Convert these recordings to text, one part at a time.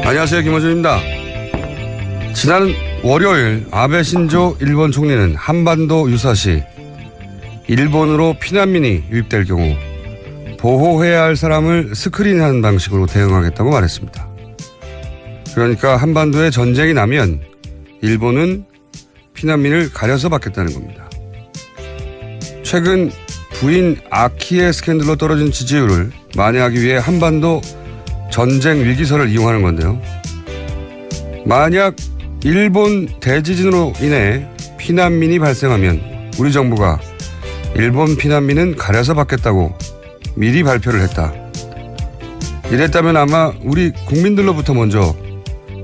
안녕하세요, 김원준입니다. 지난 월요일 아베 신조 일본 총리는 한반도 유사시 일본으로 피난민이 유입될 경우 보호해야 할 사람을 스크린하는 방식으로 대응하겠다고 말했습니다. 그러니까 한반도에 전쟁이 나면 일본은 피난민을 가려서 받겠다는 겁니다. 최근 부인 아키의 스캔들로 떨어진 지지율을 만회하기 위해 한반도 전쟁 위기설을 이용하는 건데요. 만약 일본 대지진으로 인해 피난민이 발생하면 우리 정부가 일본 피난민은 가려서 받겠다고 미리 발표를 했다. 이랬다면 아마 우리 국민들로부터 먼저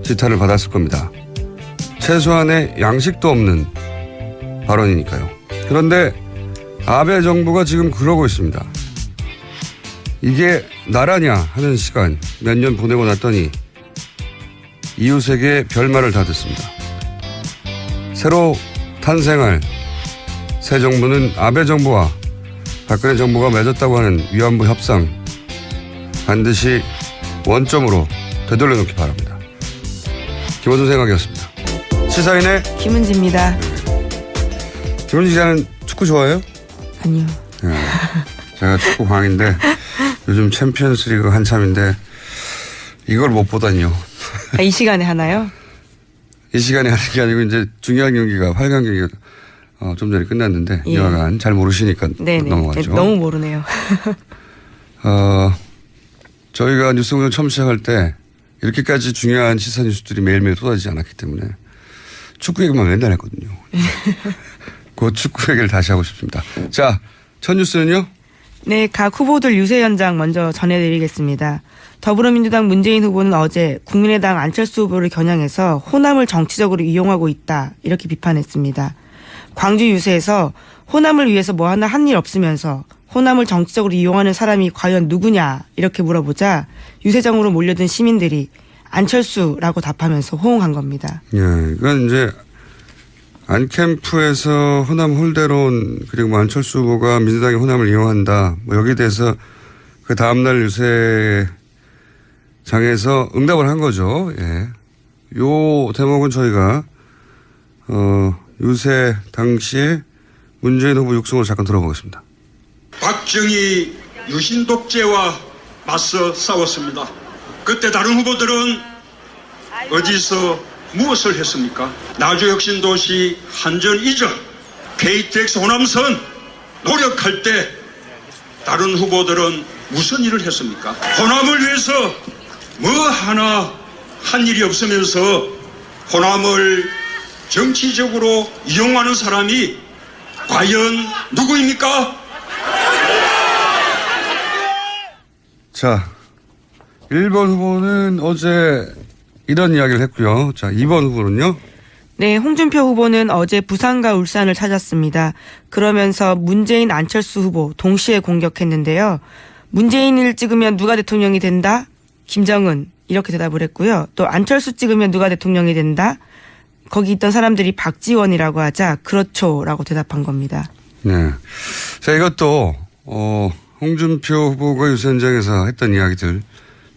지탄을 받았을 겁니다. 최소한의 양식도 없는 발언이니까요. 그런데 아베 정부가 지금 그러고 있습니다. 이게 나라냐 하는 시간 몇 년 보내고 났더니 이웃에게 별말을 다 듣습니다. 새로 탄생할 새 정부는 아베 정부와 박근혜 정부가 맺었다고 하는 위안부 협상 반드시 원점으로 되돌려 놓기 바랍니다. 김원준 생각이었습니다. 시사인의 김은지입니다. 김은지 기자는 축구 좋아해요? 아니요. 네. 제가 축구 광인데 요즘 챔피언스 리그 한참인데 이걸 못 보다니요. 아, 이 시간에 하나요? 이 시간에 하는 게 아니고 이제 중요한 경기가 8강 경기가 좀 전에 끝났는데 예. 여하간 잘 모르시니까 네네. 넘어갔죠. 네, 너무 모르네요. 저희가 뉴스공장 처음 시작할 때 이렇게까지 중요한 시사 뉴스들이 매일매일 쏟아지지 않았기 때문에 축구 얘기만 맨날 했거든요. 그 축구 얘기를 다시 하고 싶습니다. 자, 첫 뉴스는요? 네, 각 후보들 유세 현장 먼저 전해드리겠습니다. 더불어민주당 문재인 후보는 어제 국민의당 안철수 후보를 겨냥해서 호남을 정치적으로 이용하고 있다 이렇게 비판했습니다. 광주 유세에서 호남을 위해서 뭐 하나 한 일 없으면서 호남을 정치적으로 이용하는 사람이 과연 누구냐 이렇게 물어보자 유세장으로 몰려든 시민들이 안철수라고 답하면서 호응한 겁니다. 예, 이건 이제 안캠프에서 호남 홀대론 그리고 뭐 안철수 후보가 민주당이 호남을 이용한다. 뭐 여기에 대해서 그 다음날 유세장에서 응답을 한 거죠. 예. 요 대목은 저희가 유세 당시에 문재인 후보 육성을 잠깐 들어보겠습니다. 박정희 유신 독재와 맞서 싸웠습니다. 그때 다른 후보들은 어디서 무엇을 했습니까? 나주혁신도시 한전 이전, KTX 호남선 노력할 때 다른 후보들은 무슨 일을 했습니까? 호남을 위해서 뭐 하나 한 일이 없으면서 호남을 정치적으로 이용하는 사람이 과연 누구입니까? 자, 1번 후보는 어제 이런 이야기를 했고요. 자, 2번 후보는요? 네, 홍준표 후보는 어제 부산과 울산을 찾았습니다. 그러면서 문재인, 안철수 후보 동시에 공격했는데요. 문재인을 찍으면 누가 대통령이 된다? 김정은 이렇게 대답을 했고요. 또 안철수 찍으면 누가 대통령이 된다? 거기 있던 사람들이 박지원이라고 하자 그렇죠라고 대답한 겁니다. 네. 자, 이것도 홍준표 후보가 유세 현장에서 했던 이야기들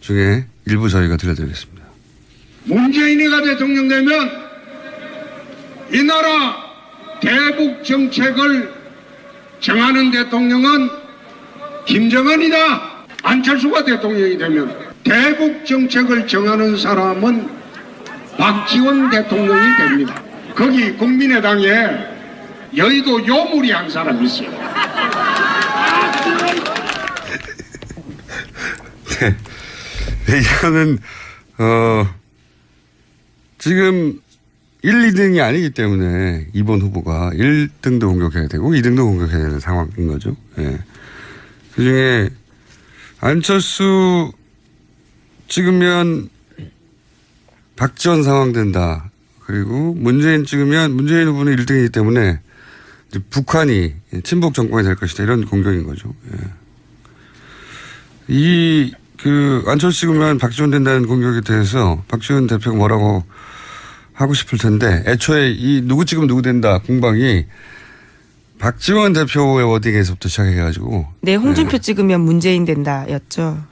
중에 일부 저희가 들려드리겠습니다. 문재인이가 대통령 되면 이 나라 대북 정책을 정하는 대통령은 김정은이다. 안철수가 대통령이 되면 대북 정책을 정하는 사람은 박지원 대통령이 됩니다. 거기 국민의당에 여의도 요물이 한 사람이 있어요. 네. 이거는 지금 1, 2등이 아니기 때문에 2번 후보가 1등도 공격해야 되고 2등도 공격해야 되는 상황인 거죠. 예. 그중에 안철수 찍으면 박지원 상황 된다. 그리고 문재인 찍으면 문재인 후보는 1등이기 때문에 이제 북한이 친북 정권이 될 것이다. 이런 공격인 거죠. 예. 안철수 찍으면 박지원 된다는 공격에 대해서 박지원 대표가 뭐라고 하고 싶을 텐데 애초에 이 누구 찍으면 누구 된다 공방이 박지원 대표의 워딩에서부터 시작해가지고. 네, 홍준표 찍으면 문재인 된다였죠.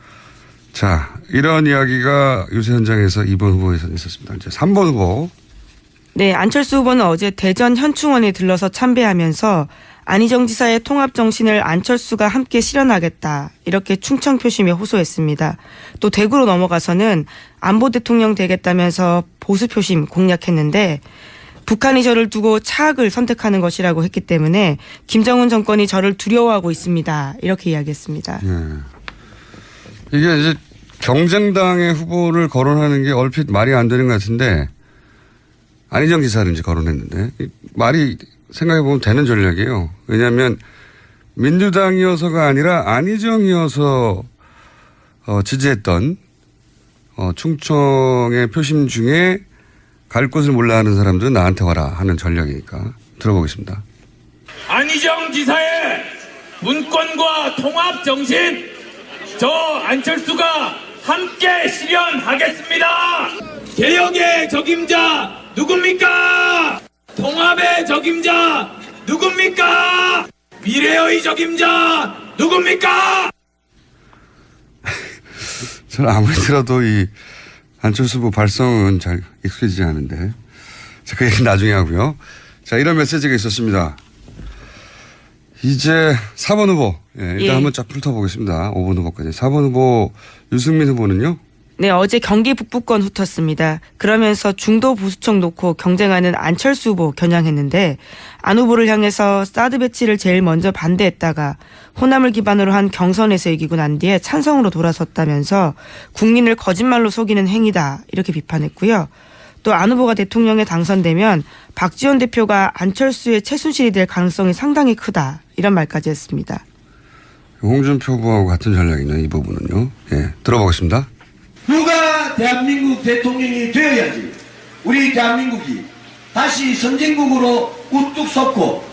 자, 이런 이야기가 유세 현장에서 2번 후보에서 있었습니다. 이제 3번 후보. 네, 안철수 후보는 어제 대전 현충원에 들러서 참배하면서 안희정 지사의 통합 정신을 안철수가 함께 실현하겠다 이렇게 충청 표심에 호소했습니다. 또 대구로 넘어가서는 안보 대통령 되겠다면서 보수 표심 공략했는데 북한이 저를 두고 차악을 선택하는 것이라고 했기 때문에 김정은 정권이 저를 두려워하고 있습니다. 이렇게 이야기했습니다. 이게 이제 경쟁당의 후보를 거론하는 게 얼핏 말이 안 되는 것 같은데 안희정 지사를 이제 거론했는데 말이 생각해보면 되는 전략이에요. 왜냐하면 민주당이어서가 아니라 안희정이어서 지지했던 충청의 표심 중에 갈 곳을 몰라 하는 사람들은 나한테 와라 하는 전략이니까 들어보겠습니다. 안희정 지사의 문권과 통합 정신 저 안철수가 함께 실현하겠습니다. 개혁의 적임자 누굽니까? 통합의 적임자 누굽니까? 미래의 적임자 누굽니까? 저는 아무리 들어도 이 안철수 후보 발성은 잘 익숙해지지 않은데. 자, 그 얘기는 나중에 하고요. 자, 이런 메시지가 있었습니다. 이제 4번 후보. 일단 예. 한번 쫙 훑어보겠습니다. 5번 후보까지. 4번 후보 유승민 후보는요? 네, 어제 경기 북부권 훑었습니다. 그러면서 중도 보수층 놓고 경쟁하는 안철수 후보 겨냥했는데 안 후보를 향해서 사드 배치를 제일 먼저 반대했다가 호남을 기반으로 한 경선에서 이기고 난 뒤에 찬성으로 돌아섰다면서 국민을 거짓말로 속이는 행위다 이렇게 비판했고요. 또 안 후보가 대통령에 당선되면 박지원 대표가 안철수의 최순실이 될 가능성이 상당히 크다 이런 말까지 했습니다. 홍준표 후보하고 같은 전략이네요. 이 부분은요. 예, 들어보겠습니다. 누가 대한민국 대통령이 되어야지 우리 대한민국이 다시 선진국으로 우뚝 섰고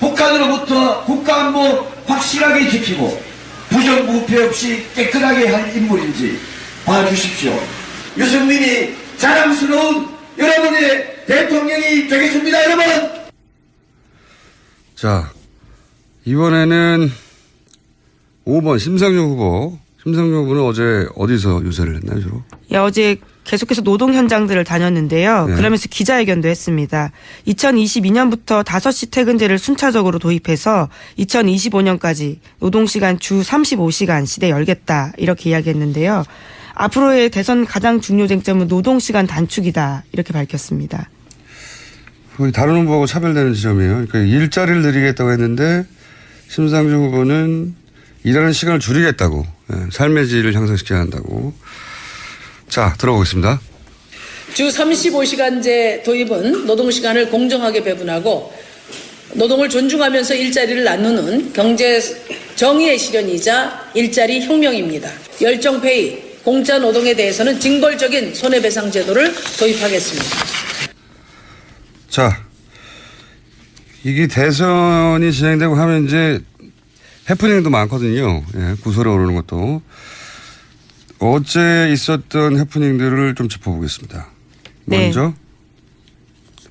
북한으로부터 국가안보 확실하게 지키고 부정부패 없이 깨끗하게 할 인물인지 봐주십시오. 유승민이 자랑스러운 여러분의 대통령이 되겠습니다. 여러분. 자, 이번에는 5번 심상정 후보. 심상정 후보는 어제 어디서 유세를 했나요, 주로? 예, 어제 계속해서 노동 현장들을 다녔는데요. 네. 그러면서 기자회견도 했습니다. 2022년부터 5시 퇴근제를 순차적으로 도입해서 2025년까지 노동시간 주 35시간 시대 열겠다 이렇게 이야기했는데요. 앞으로의 대선 가장 중요 쟁점은 노동시간 단축이다 이렇게 밝혔습니다. 거의 다른 후보하고 차별되는 지점이에요. 그러니까 일자리를 늘리겠다고 했는데 심상정 후보는 일하는 시간을 줄이겠다고, 삶의 질을 향상시켜야 한다고. 자, 들어보겠습니다. 주 35시간제 도입은 노동시간을 공정하게 배분하고 노동을 존중하면서 일자리를 나누는 경제 정의의 실현이자 일자리 혁명입니다. 열정페이, 공짜 노동에 대해서는 징벌적인 손해배상 제도를 도입하겠습니다. 자, 이게 대선이 진행되고 하면 이제 해프닝도 많거든요. 예, 구설에 오르는 것도. 어제 있었던 해프닝들을 좀 짚어보겠습니다. 네. 먼저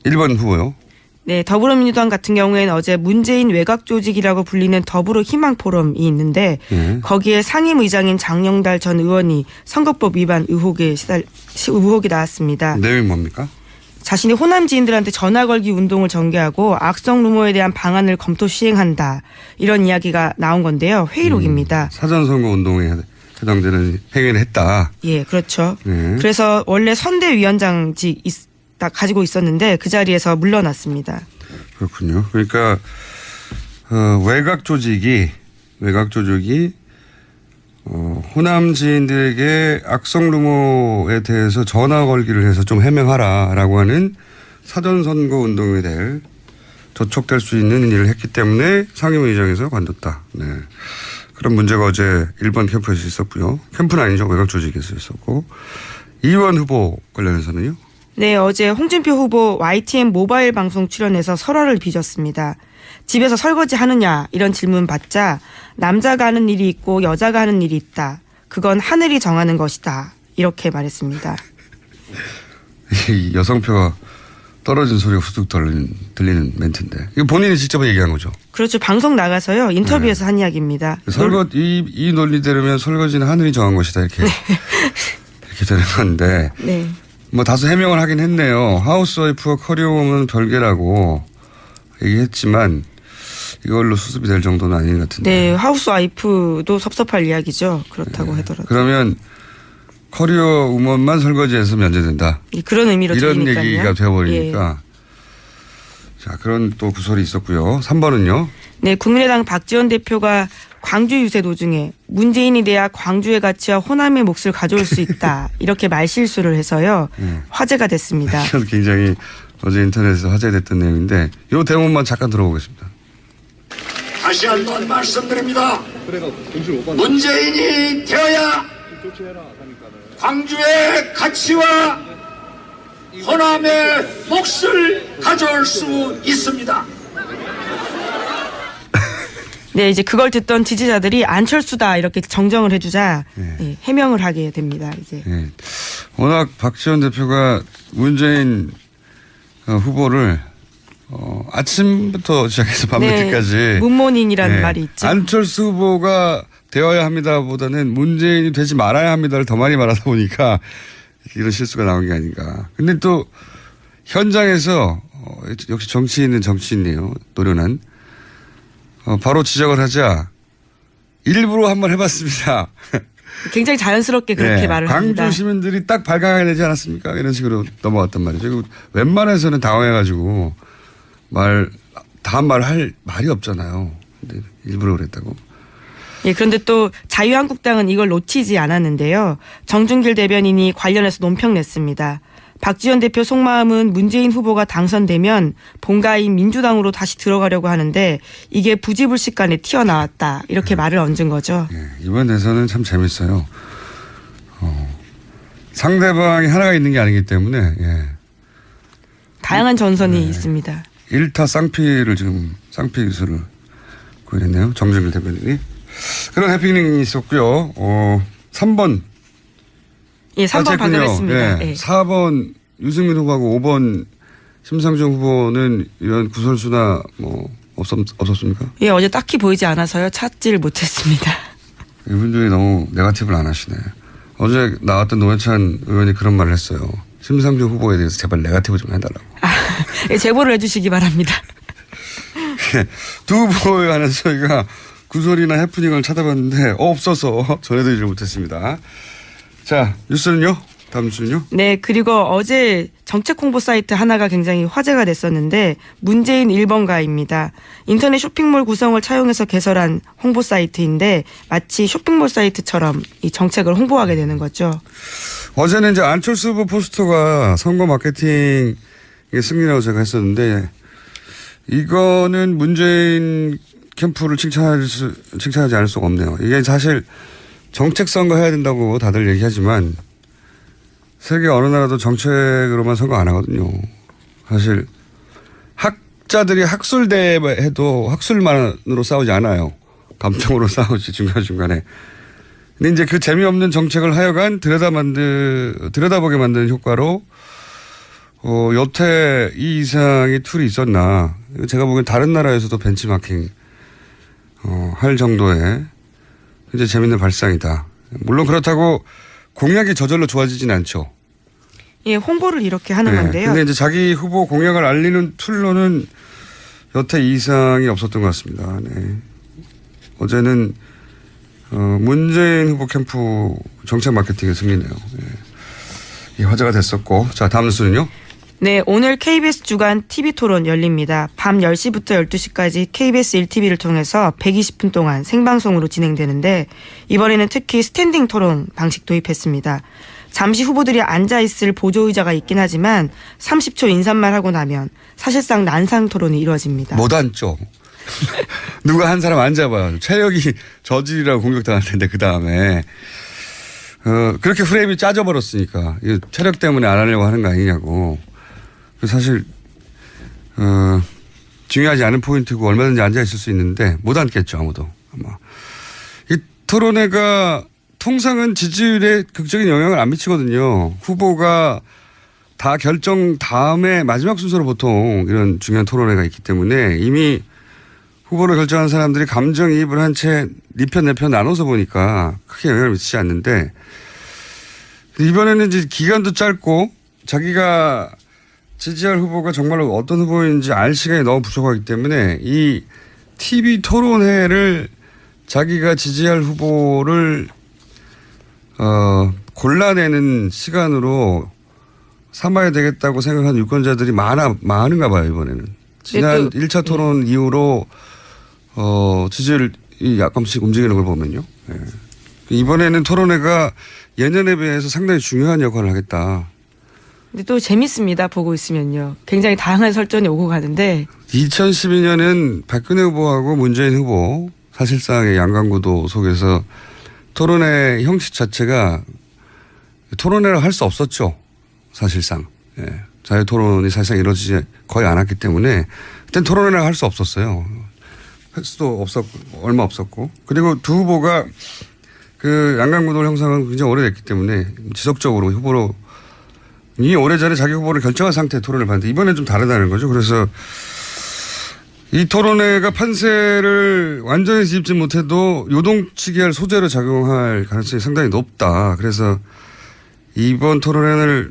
1번 후보요. 네, 더불어민주당 같은 경우에는 어제 문재인 외곽 조직이라고 불리는 더불어 희망 포럼이 있는데 거기에 상임의장인 장영달 전 의원이 선거법 위반 의혹이 나왔습니다. 내용이 뭡니까? 자신이 호남 지인들한테 전화 걸기 운동을 전개하고 악성 루머에 대한 방안을 검토 시행한다. 이런 이야기가 나온 건데요. 회의록입니다. 사전선거 운동에 해당되는 행위를 했다. 예, 그렇죠. 네. 그래서 원래 선대위원장직 가지고 있었는데 그 자리에서 물러났습니다. 그렇군요. 그러니까 외곽 조직이 호남 지인들에게 악성 루머에 대해서 전화 걸기를 해서 좀 해명하라라고 하는 사전선거 운동에 대해 저촉될 수 있는 일을 했기 때문에 상임위원장에서 관뒀다. 네. 그런 문제가 어제 1번 캠프에서 있었고요. 캠프는 아니죠. 외곽 조직에서 있었고. 2번 후보 관련해서는요. 네, 어제 홍준표 후보 YTN 모바일 방송 출연해서 설화를 빚었습니다. 집에서 설거지 하느냐 이런 질문 받자 남자가 하는 일이 있고 여자가 하는 일이 있다. 그건 하늘이 정하는 것이다. 이렇게 말했습니다. 이 여성표가 떨어진 소리가 후둑 들리는 멘트인데. 이거 본인이 직접 얘기한 거죠. 그렇죠. 방송 나가서요. 인터뷰에서 한 이야기입니다. 이 논리대로면 설거지는 하늘이 정한 것이다 이렇게 이렇게 되는 건데 네. 뭐 다소 해명을 하긴 했네요. 하우스와이프와 커리어우먼은 별개라고 얘기했지만 이걸로 수습이 될 정도는 아닌 것 같은데. 네, 하우스와이프도 섭섭할 이야기죠. 그렇다고 하더라도. 그러면 커리어 우먼만 설거지해서 면제된다. 그런 의미로 이런 들리니까요. 얘기가 되어버리니까. 자, 그런 또 구설이 있었고요. 3번은요. 네, 국민의당 박지원 대표가 광주 유세 도중에 문재인이 돼야 광주의 가치와 호남의 몫을 가져올 수 있다. 이렇게 말실수를 해서요. 화제가 됐습니다. 이건 굉장히 어제 인터넷에서 화제됐던 내용인데 이 대목만 잠깐 들어보겠습니다. 다시 한 번 말씀드립니다. 문재인이 되어야 광주의 가치와 호남의 몫을 가져올 수 있습니다. 네, 이제 그걸 듣던 지지자들이 안철수다 이렇게 정정을 해주자 네, 해명을 하게 됩니다. 이제. 네. 워낙 박지원 대표가 문재인 후보를 아침부터 시작해서 밤늦게까지 네, 문모닝이라는 말이 있죠. 안철수 후보가 되어야 합니다보다는 문재인이 되지 말아야 합니다를 더 많이 말하다 보니까 이런 실수가 나온 게 아닌가. 근데 또 현장에서 역시 정치인은 정치인이에요. 노련한. 바로 지적을 하자 일부러 한번 해봤습니다. 굉장히 자연스럽게 그렇게 네, 말을 합니다. 광주 시민들이 딱 발광해야 되지 않았습니까? 이런 식으로 넘어갔단 말이죠. 웬만해서는 당황해가지고 다음 말 할 말이 없잖아요. 근데 일부러 그랬다고. 예, 그런데 또 자유한국당은 이걸 놓치지 않았는데요. 정준길 대변인이 관련해서 논평 냈습니다. 박지원 대표 속마음은 문재인 후보가 당선되면 본가인 민주당으로 다시 들어가려고 하는데 이게 부지불식간에 튀어나왔다. 이렇게 말을 얹은 거죠. 예, 이번 대선은 참 재밌어요. 상대방이 하나가 있는 게 아니기 때문에 다양한 전선이 있습니다. 일타 쌍피를 지금 쌍피 기술을 구현했네요. 정준길 대변인이. 그런 해피닝이 있었고요. 3번. 예, 3번 받아냈습니다. 예. 예. 4번 유승민 후보하고 5번 심상정 후보는 이런 구설수나 뭐 없었습니까? 예, 어제 딱히 보이지 않아서요. 찾지를 못했습니다. 이분들이 너무 네거티브를 안 하시네. 어제 나왔던 노회찬 의원이 그런 말을 했어요. 심상정 후보에 대해서 제발 네거티브 좀 해달라고. 예, 제보를 해주시기 바랍니다. 두 후보에 관해서 저희가 구설이나 해프닝을 찾아봤는데 없어서 전해드리지 못했습니다. 자, 뉴스는요? 다음 뉴스는요? 네, 그리고 어제 정책 홍보 사이트 하나가 굉장히 화제가 됐었는데 문재인 1번가입니다. 인터넷 쇼핑몰 구성을 차용해서 개설한 홍보 사이트인데 마치 쇼핑몰 사이트처럼 이 정책을 홍보하게 되는 거죠. 어제는 이제 안철수 후보 포스터가 선거 마케팅의 승리라고 제가 했었는데 이거는 문재인 캠프를 칭찬하지 않을 수가 없네요. 이게 사실 정책 선거 해야 된다고 다들 얘기하지만 세계 어느 나라도 정책으로만 선거 안 하거든요. 사실 학자들이 학술대회 해도 학술만으로 싸우지 않아요. 감정으로 싸우지 중간중간에. 근데 이제 그 재미없는 정책을 하여간 들여다보게 만드는 효과로 여태 이 이상의 툴이 있었나. 제가 보기엔 다른 나라에서도 벤치마킹 할 정도의 굉장히 재밌는 발상이다. 물론 그렇다고 공약이 저절로 좋아지진 않죠. 예, 홍보를 이렇게 하는 건데요. 근데 이제 자기 후보 공약을 알리는 툴로는 여태 이 이상이 없었던 것 같습니다. 네. 어제는 문재인 후보 캠프 정책 마케팅의 승리네요. 네. 이 화제가 됐었고. 자, 다음 뉴스는요? 네, 오늘 KBS 주간 TV토론 열립니다. 밤 10시부터 12시까지 KBS 1TV를 통해서 120분 동안 생방송으로 진행되는데 이번에는 특히 스탠딩 토론 방식 도입했습니다. 잠시 후보들이 앉아있을 보조의자가 있긴 하지만 30초 인사말 하고 나면 사실상 난상 토론이 이루어집니다. 못 앉죠. 누가 한 사람 앉아봐요. 체력이 저질이라고 공격당할 텐데 그 다음에 그렇게 프레임이 짜져버렸으니까 이거 체력 때문에 안 하려고 하는 거 아니냐고. 사실 중요하지 않은 포인트고 얼마든지 앉아있을 수 있는데 못 앉겠죠 아무도. 아마. 이 토론회가 통상은 지지율에 극적인 영향을 안 미치거든요. 후보가 다 결정 다음에 마지막 순서로 보통 이런 중요한 토론회가 있기 때문에 이미 후보를 결정한 사람들이 감정이입을 한 채 네 편 내 편 나눠서 보니까 크게 영향을 미치지 않는데 이번에는 이제 기간도 짧고 자기가 지지할 후보가 정말로 어떤 후보인지 알 시간이 너무 부족하기 때문에 이 TV 토론회를 자기가 지지할 후보를 골라내는 시간으로 삼아야 되겠다고 생각하는 유권자들이 많은가 봐요, 이번에는. 지난 1차 토론 이후로 지지율이 약간씩 움직이는 걸 보면요. 예. 이번에는 토론회가 예년에 비해서 상당히 중요한 역할을 하겠다. 근데 또 재밌습니다. 보고 있으면요. 굉장히 다양한 설전이 오고 가는데 2012년은 박근혜 후보하고 문재인 후보 사실상의 양강구도 속에서 토론회 형식 자체가 토론회를 할 수 없었죠. 사실상. 예. 자유 토론이 사실상 이루어지지 거의 않았기 때문에 그땐 토론회를 할 수 없었어요. 횟수도 없었고 얼마 없었고 그리고 두 후보가 그 양강구도 형성은 굉장히 오래됐기 때문에 지속적으로 후보로 이미 오래전에 자기 후보를 결정한 상태의 토론을 봤는데 이번엔 좀 다르다는 거죠. 그래서 이 토론회가 판세를 완전히 뒤집지 못해도 요동치게 할 소재로 작용할 가능성이 상당히 높다. 그래서 이번 토론회는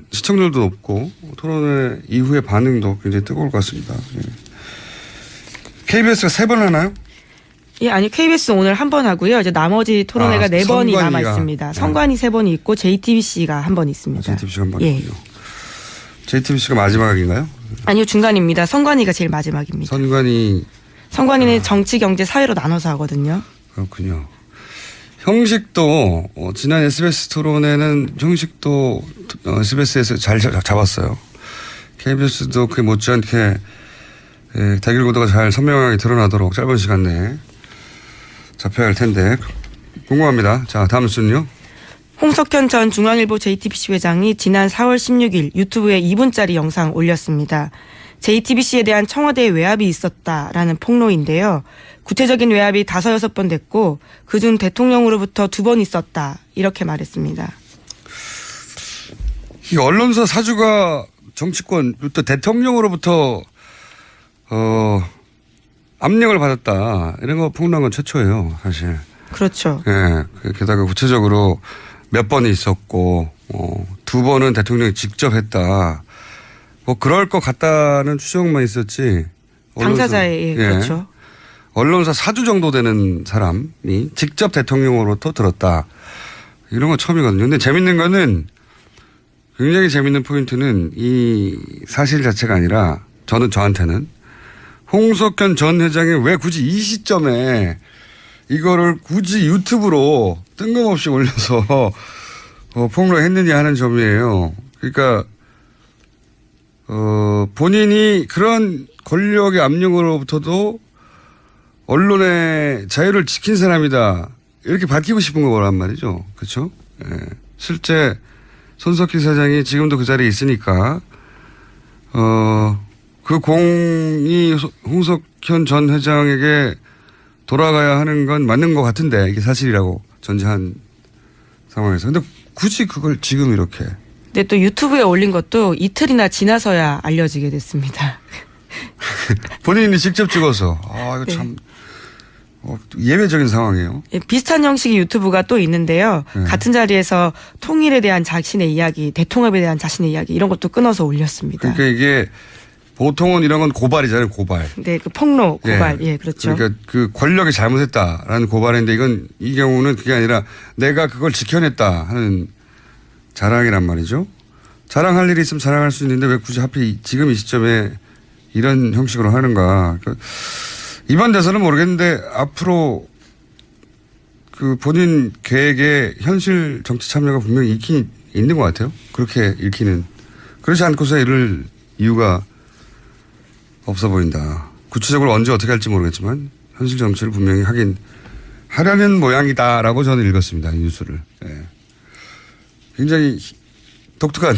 시청률도 높고 토론회 이후의 반응도 굉장히 뜨거울 것 같습니다. 예. KBS가 3번 하나요? 예, 아니 KBS 오늘 한 번 하고요. 이제 나머지 토론회가 4번이 남아 있습니다. 선관위 3번이 있고 JTBC가 한 번 있습니다. JTBC가 한 번 예. 있군요. JTBC가 마지막인가요? 아니요, 중간입니다. 선관위가 제일 마지막입니다. 선관위는 정치, 경제, 사회로 나눠서 하거든요. 그렇군요. 형식도 지난 SBS 토론회는 형식도 SBS에서 잘 잡았어요. KBS도 그에 못지않게 대결 구도가 잘 선명하게 드러나도록 짧은 시간 내에 잡혀야 할 텐데 궁금합니다. 자, 다음 순요. 홍석현 전 중앙일보 JTBC 회장이 지난 4월 16일 유튜브에 2분짜리 영상 올렸습니다. JTBC에 대한 청와대의 외압이 있었다라는 폭로인데요. 구체적인 외압이 5-6번 됐고 그중 대통령으로부터 2번 있었다 이렇게 말했습니다. 이 언론사 사주가 정치권 또 대통령으로부터 압력을 받았다 이런 거 폭로한 건 최초예요, 사실. 그렇죠. 예. 게다가 구체적으로 몇 번이 있었고 2번은 대통령이 직접 했다. 뭐 그럴 것 같다는 추정만 있었지. 당사자의 그렇죠. 언론사 사주 정도 되는 사람이 직접 대통령으로부터 들었다. 이런 건 처음이거든요. 근데 재밌는 거는 굉장히 재밌는 포인트는 이 사실 자체가 아니라 저한테는 홍석현 전 회장이 왜 굳이 이 시점에 이거를 굳이 유튜브로 뜬금없이 올려서 폭로했느냐 하는 점이에요. 그러니까 본인이 그런 권력의 압력으로부터도 언론의 자유를 지킨 사람이다. 이렇게 밝히고 싶은 거란 말이죠. 그렇죠? 예. 실제 손석희 사장이 지금도 그 자리에 있으니까 그 공이 홍석현 전 회장에게 돌아가야 하는 건 맞는 것 같은데 이게 사실이라고 전제한 상황에서. 근데 굳이 그걸 지금 이렇게. 근데 또 유튜브에 올린 것도 이틀이나 지나서야 알려지게 됐습니다. 본인이 직접 찍어서. 이거 참 예외적인 상황이에요. 예, 비슷한 형식의 유튜브가 또 있는데요. 같은 자리에서 통일에 대한 자신의 이야기, 대통합에 대한 자신의 이야기 이런 것도 끊어서 올렸습니다. 그러니까 이게 보통은 이런 건 고발이잖아요, 고발. 네, 그 폭로, 고발. 예, 그렇죠. 그러니까 그 권력이 잘못했다라는 고발인데 이 경우는 그게 아니라 내가 그걸 지켜냈다 하는 자랑이란 말이죠. 자랑할 일이 있으면 자랑할 수 있는데 왜 굳이 하필 지금 이 시점에 이런 형식으로 하는가. 이번 대선은 모르겠는데 앞으로 그 본인 계획에 현실 정치 참여가 분명히 있긴 있는 것 같아요. 그렇게 읽히는. 그렇지 않고서 이럴 이유가 없어 보인다. 구체적으로 언제 어떻게 할지 모르겠지만 현실 정치를 분명히 하려는 모양이다라고 저는 읽었습니다. 이 뉴스를. 네. 굉장히 독특한.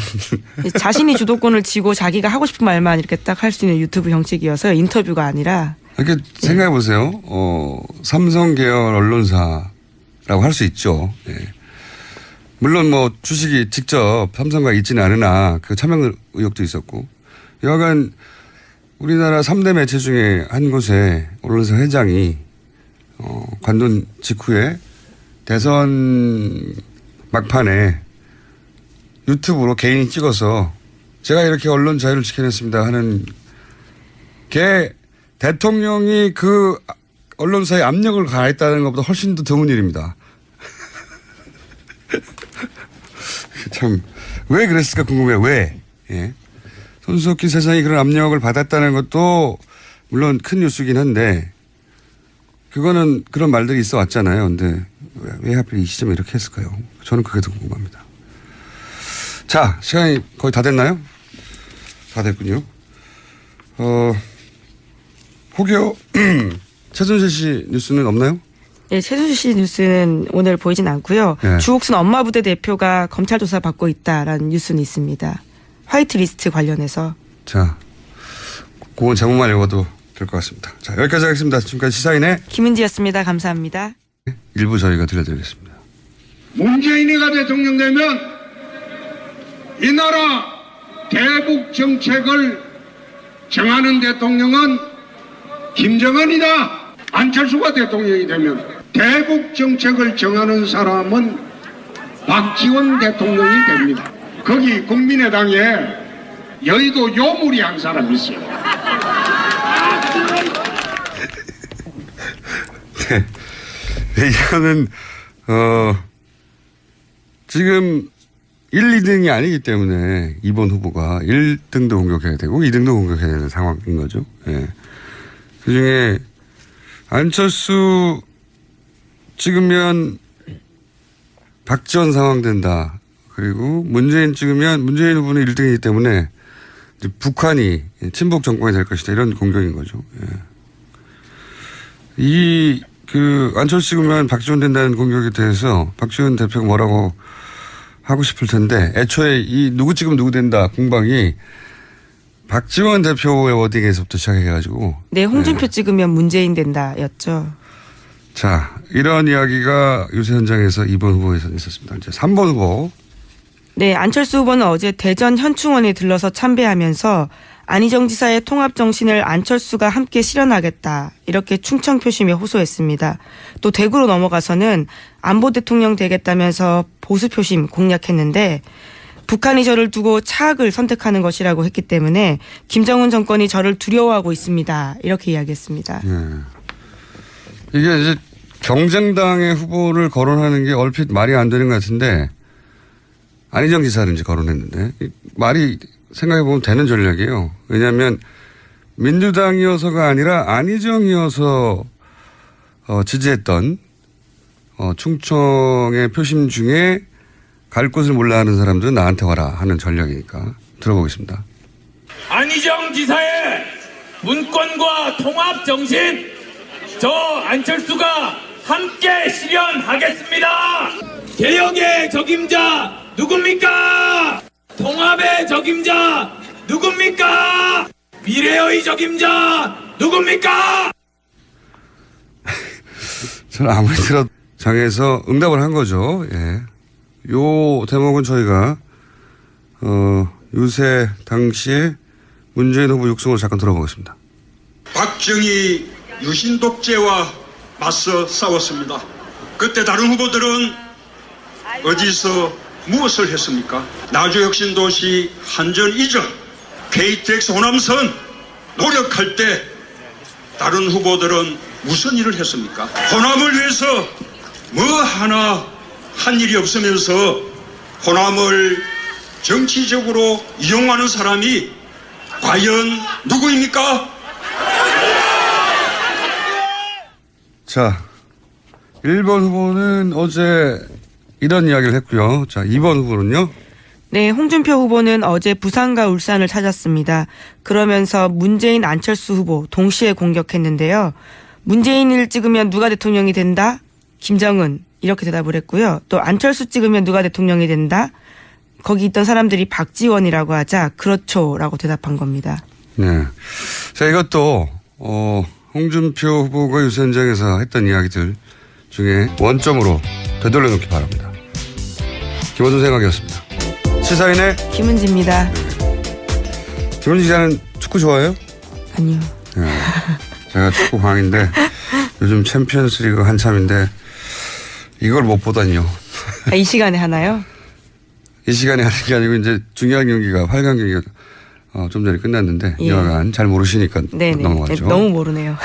자신이 주도권을 쥐고 자기가 하고 싶은 말만 이렇게 딱 할 수 있는 유튜브 형식이어서 인터뷰가 아니라. 이렇게 생각해 보세요. 삼성 계열 언론사라고 할 수 있죠. 네. 물론 뭐 주식이 직접 삼성과 있지는 않으나 그 차명 의혹도 있었고 여하간 우리나라 3대 매체 중에 한 곳에 언론사 회장이 관둔 직후에 대선 막판에 유튜브로 개인이 찍어서 제가 이렇게 언론 자유를 지켜냈습니다 하는 게 대통령이 그 언론사에 압력을 가했다는 것보다 훨씬 더 드문 일입니다. 참, 왜 그랬을까 궁금해요. 왜? 예. 손석희 세상이 그런 압력을 받았다는 것도 물론 큰 뉴스긴 한데 그거는 그런 말들이 있어 왔잖아요. 근데 왜 하필 이 시점에 이렇게 했을까요? 저는 그게 더 궁금합니다. 자, 시간이 거의 다 됐나요? 다 됐군요. 혹여 최순실 씨 뉴스는 없나요? 네, 최순실 씨 뉴스는 오늘 보이진 않고요. 네. 주옥순 엄마부대 대표가 검찰 조사 받고 있다라는 뉴스는 있습니다. 화이트리스트 관련해서. 자, 그건 제목만 읽어도 될 것 같습니다. 자, 여기까지 하겠습니다. 지금까지 시사인의 김은지였습니다. 감사합니다. 일부 저희가 들려드리겠습니다. 문재인이가 대통령 되면 이 나라 대북 정책을 정하는 대통령은 김정은이다. 안철수가 대통령이 되면 대북 정책을 정하는 사람은 박지원 대통령이 됩니다. 거기 국민의당에 여의도 요물이 한 사람 있어요. 네. 이거는 지금 1, 2등이 아니기 때문에 이번 후보가 1등도 공격해야 되고 2등도 공격해야 되는 상황인 거죠. 예. 그중에 안철수 찍으면 박지원 상황 된다. 그리고 문재인 찍으면 문재인 후보는 1등이기 때문에 이제 북한이 친북 정권이 될 것이다. 이런 공격인 거죠. 예. 안철수 찍으면 박지원 된다는 공격에 대해서 박지원 대표가 뭐라고 하고 싶을 텐데 애초에 이 누구 찍으면 누구 된다 공방이 박지원 대표의 워딩에서부터 시작해가지고. 네, 홍준표 찍으면 문재인 된다였죠. 자, 이런 이야기가 유세 현장에서 2번 후보에서 있었습니다. 이제 3번 후보. 네, 안철수 후보는 어제 대전 현충원에 들러서 참배하면서 안희정 지사의 통합 정신을 안철수가 함께 실현하겠다 이렇게 충청 표심에 호소했습니다. 또 대구로 넘어가서는 안보 대통령 되겠다면서 보수 표심 공략했는데 북한이 저를 두고 차악을 선택하는 것이라고 했기 때문에 김정은 정권이 저를 두려워하고 있습니다. 이렇게 이야기했습니다. 이게 이제 경쟁당의 후보를 거론하는 게 얼핏 말이 안 되는 것 같은데 안희정 지사를 이제 거론했는데 말이 생각해보면 되는 전략이에요. 왜냐하면 민주당이어서가 아니라 안희정이어서 지지했던 충청의 표심 중에 갈 곳을 몰라 하는 사람들은 나한테 와라 하는 전략이니까 들어보겠습니다. 안희정 지사의 문권과 통합 정신 저 안철수가 함께 실현하겠습니다. 개혁의 적임자 누굽니까? 통합의 적임자 누굽니까? 미래의 적임자 누굽니까? 저는 아무리 들어도 장에서 응답을 한 거죠. 예. 요 대목은 저희가 유세 당시에 문재인 후보 육성을 잠깐 들어보겠습니다. 박정희 유신 독재와 맞서 싸웠습니다. 그때 다른 후보들은 어디서 무엇을 했습니까? 나주혁신도시 한전 이전, KTX 호남선 노력할 때 다른 후보들은 무슨 일을 했습니까? 호남을 위해서 뭐 하나 한 일이 없으면서 호남을 정치적으로 이용하는 사람이 과연 누구입니까? 자, 1번 후보는 어제 이런 이야기를 했고요. 자, 2번 후보는요. 네, 홍준표 후보는 어제 부산과 울산을 찾았습니다. 그러면서 문재인, 안철수 후보 동시에 공격했는데요. 문재인을 찍으면 누가 대통령이 된다? 김정은 이렇게 대답을 했고요. 또 안철수 찍으면 누가 대통령이 된다? 거기 있던 사람들이 박지원이라고 하자 그렇죠라고 대답한 겁니다. 네. 자, 이것도 홍준표 후보가 유세 현장에서 했던 이야기들 중에 원점으로 되돌려놓기 바랍니다. 김원준 생각이었습니다. 시사인의 김은지입니다. 김은지 기자는 축구 좋아해요? 아니요. 예. 제가 축구 광인데 요즘 챔피언스리그 한참인데 이걸 못 보다니요. 아, 이 시간에 하나요? 이 시간에 하는 게 아니고 이제 중요한 경기가 8강 경기가 좀 전에 끝났는데 예. 여하간 잘 모르시니까 네네. 넘어갔죠. 너무 모르네요.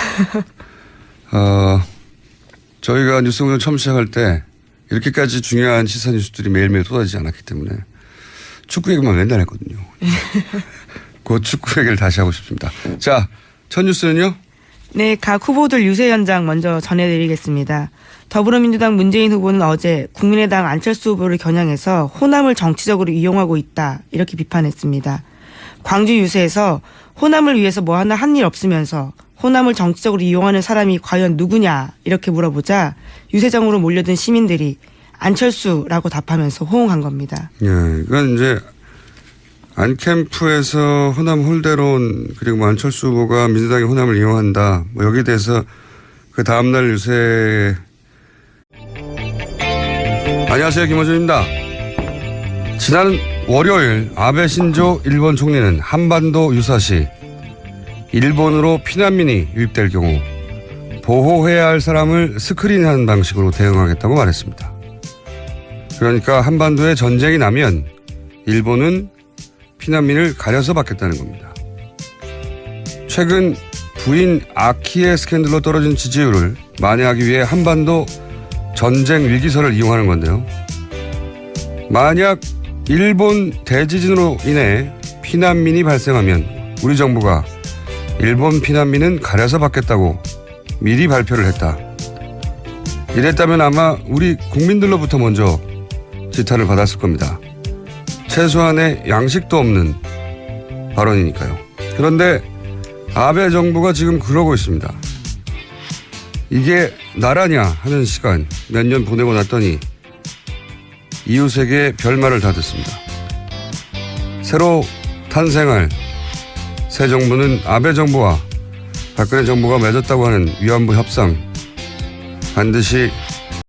저희가 뉴스공장 처음 시작할 때 이렇게까지 중요한 시사 뉴스들이 매일매일 쏟아지지 않았기 때문에 축구 얘기만 맨날 했거든요. 그 축구 얘기를 다시 하고 싶습니다. 자, 첫 뉴스는요? 네, 각 후보들 유세 현장 먼저 전해드리겠습니다. 더불어민주당 문재인 후보는 어제 국민의당 안철수 후보를 겨냥해서 호남을 정치적으로 이용하고 있다 이렇게 비판했습니다. 광주 유세에서 호남을 위해서 뭐 하나 한 일 없으면서 호남을 정치적으로 이용하는 사람이 과연 누구냐 이렇게 물어보자 유세장으로 몰려든 시민들이 안철수라고 답하면서 호응한 겁니다. 예, 이건 이제 안캠프에서 호남 홀대론 그리고 뭐 안철수 후보가 민주당이 호남을 이용한다. 뭐 여기에 대해서 그 다음날 유세. 안녕하세요, 김호준입니다. 지난 월요일 아베 신조 일본 총리는 한반도 유사시 일본으로 피난민이 유입될 경우 보호해야 할 사람을 스크린하는 방식으로 대응하겠다고 말했습니다. 그러니까 한반도에 전쟁이 나면 일본은 피난민을 가려서 받겠다는 겁니다. 최근 부인 아키의 스캔들로 떨어진 지지율을 만회하기 위해 한반도 전쟁 위기설을 이용하는 건데요. 만약 일본 대지진으로 인해 피난민이 발생하면 우리 정부가 일본 피난민은 가려서 받겠다고 미리 발표를 했다. 이랬다면 아마 우리 국민들로부터 먼저 지탄을 받았을 겁니다. 최소한의 양식도 없는 발언이니까요. 그런데 아베 정부가 지금 그러고 있습니다. 이게 나라냐 하는 시간 몇 년 보내고 났더니 이웃에게 별말을 다 듣습니다. 새로 탄생할 새 정부는 아베 정부와 박근혜 정부가 맺었다고 하는 위안부 협상 반드시